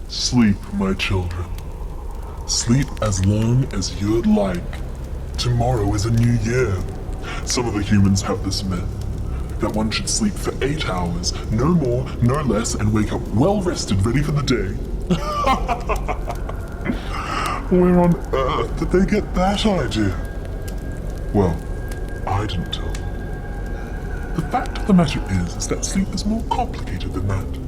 Sleep, my children. Sleep as long as you'd like. Tomorrow is a new year. Some of the humans have this myth that one should sleep for 8 hours, no more, no less, and wake up well rested, ready for the day. Where on earth did they get that idea? Well, I didn't tell them. The fact of the matter is that sleep is more complicated than that.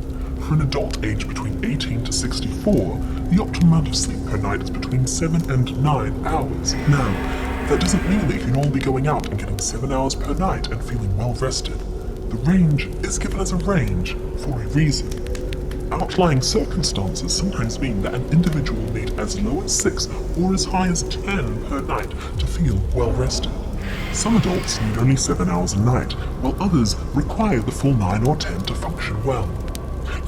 For an adult aged between 18 to 64, the optimal amount of sleep per night is between 7 and 9 hours. Now, that doesn't mean that you can all be going out and getting 7 hours per night and feeling well rested. The range is given as a range for a reason. Outlying circumstances sometimes mean that an individual will need as low as 6 or as high as 10 per night to feel well rested. Some adults need only 7 hours a night, while others require the full 9 or 10 to function well.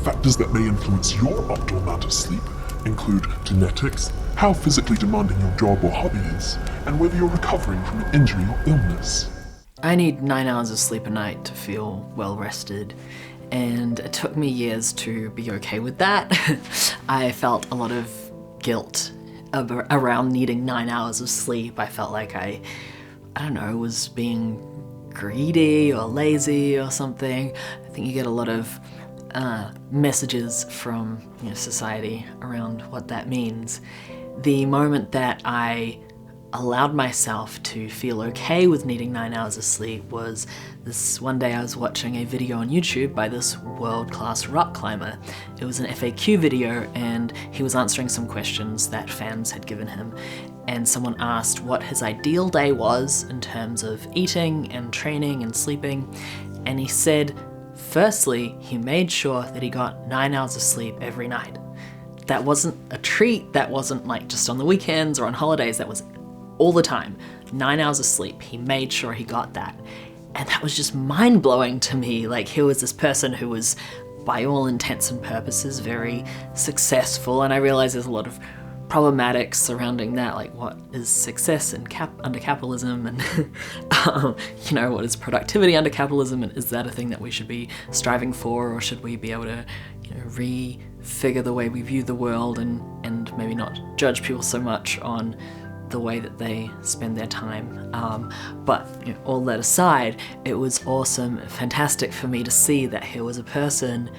Factors that may influence your optimal amount of sleep include genetics, how physically demanding your job or hobby is, and whether you're recovering from an injury or illness. I need 9 hours of sleep a night to feel well rested, and it took me years to be okay with that. I felt a lot of guilt around needing 9 hours of sleep. I felt like I don't know, was being greedy or lazy or something. I think you get a lot of messages from society around what that means. The moment that I allowed myself to feel okay with needing 9 hours of sleep was this one day I was watching a video on YouTube by this world-class rock climber. It was an FAQ video and he was answering some questions that fans had given him, and someone asked what his ideal day was in terms of eating and training and sleeping, and he said firstly he made sure that he got 9 hours of sleep every night. That wasn't a treat, that wasn't like just on the weekends or on holidays, that was all the time. 9 hours of sleep, he made sure he got that. And that was just mind-blowing to me. Like, here was this person who was, by all intents and purposes, very successful, and I realize there's a lot of problematics surrounding that, like what is success under capitalism, and what is productivity under capitalism, and is that a thing that we should be striving for, or should we be able to refigure the way we view the world and maybe not judge people so much on the way that they spend their time. But all that aside, it was awesome, fantastic for me to see that here was a person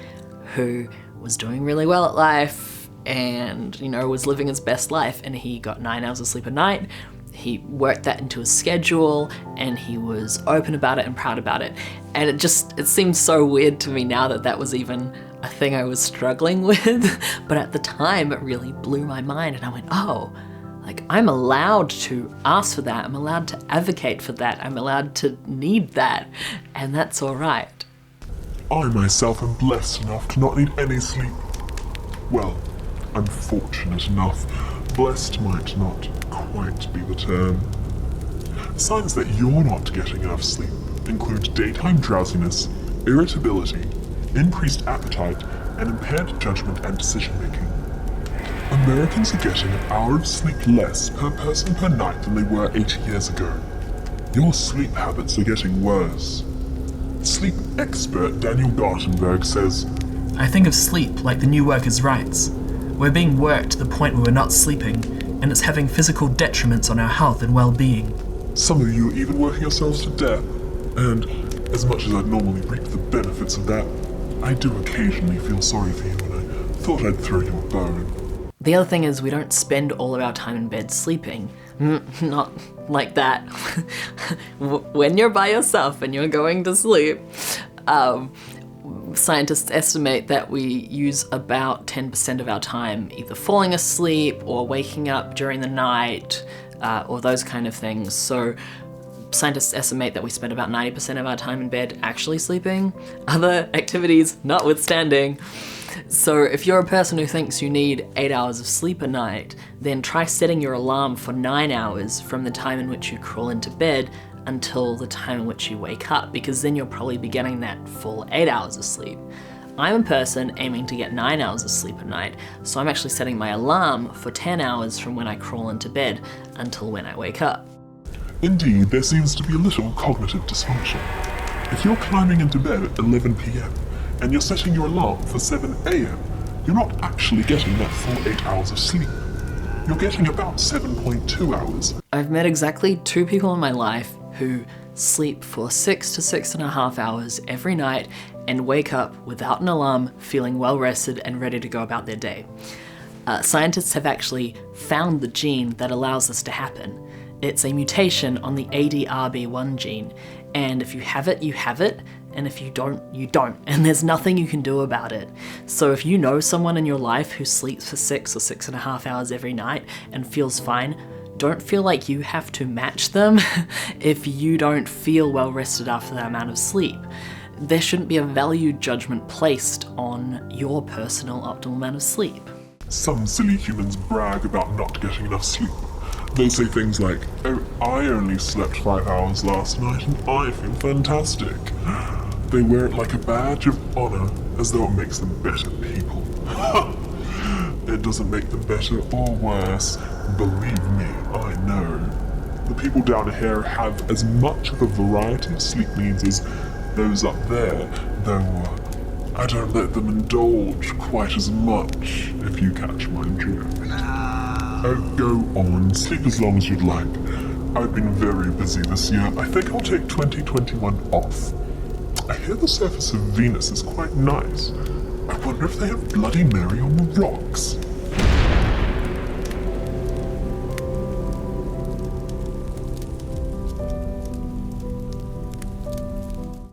who was doing really well at life and was living his best life, and he got 9 hours of sleep a night. He worked that into his schedule and he was open about it and proud about it. And it seems so weird to me now that was even a thing I was struggling with. But at the time it really blew my mind, and I went, oh, like, I'm allowed to ask for that, I'm allowed to advocate for that, I'm allowed to need that, and that's all right. I myself am blessed enough to not need any sleep. Well, I'm fortunate enough. Blessed might not quite be the term. Signs that you're not getting enough sleep include daytime drowsiness, irritability, increased appetite, and impaired judgment and decision-making. Americans are getting an hour of sleep less per person per night than they were 80 years ago. Your sleep habits are getting worse. Sleep expert Daniel Gartenberg says, I think of sleep like the new workers' rights. We're being worked to the point where we're not sleeping, and it's having physical detriments on our health and well-being. Some of you are even working yourselves to death, and as much as I'd normally reap the benefits of that, I do occasionally feel sorry for you, and I thought I'd throw you a bone. The other thing is we don't spend all of our time in bed sleeping. Not like that. When you're by yourself and you're going to sleep, scientists estimate that we use about 10% of our time either falling asleep or waking up during the night, or those kind of things. So scientists estimate that we spend about 90% of our time in bed actually sleeping, other activities notwithstanding. So if you're a person who thinks you need 8 hours of sleep a night, then try setting your alarm for 9 hours from the time in which you crawl into bed until the time in which you wake up, because then you'll probably be getting that full 8 hours of sleep. I'm a person aiming to get 9 hours of sleep a night, so I'm actually setting my alarm for 10 hours from when I crawl into bed until when I wake up. Indeed, there seems to be a little cognitive dysfunction. If you're climbing into bed at 11 p.m. and you're setting your alarm for 7 a.m., you're not actually getting that full 8 hours of sleep. You're getting about 7.2 hours. I've met exactly 2 people in my life who sleep for 6 to 6.5 hours every night and wake up without an alarm, feeling well rested and ready to go about their day. Scientists have actually found the gene that allows this to happen. It's a mutation on the ADRB1 gene, and if you have it, you have it, and if you don't, you don't, and there's nothing you can do about it. So if you know someone in your life who sleeps for 6 or 6.5 hours every night and feels fine, don't feel like you have to match them if you don't feel well rested after that amount of sleep. There shouldn't be a value judgment placed on your personal optimal amount of sleep. Some silly humans brag about not getting enough sleep. They'll say things like, "Oh, I only slept 5 hours last night and I feel fantastic." They wear it like a badge of honor, as though it makes them better people. It doesn't make them better or worse. Believe me, I know. The people down here have as much of a variety of sleep needs as those up there, though I don't let them indulge quite as much, if you catch my drift. Oh, go on, sleep as long as you'd like. I've been very busy this year. I think I'll take 2021 off. I hear the surface of Venus is quite nice. I wonder if they have Bloody Mary on the rocks.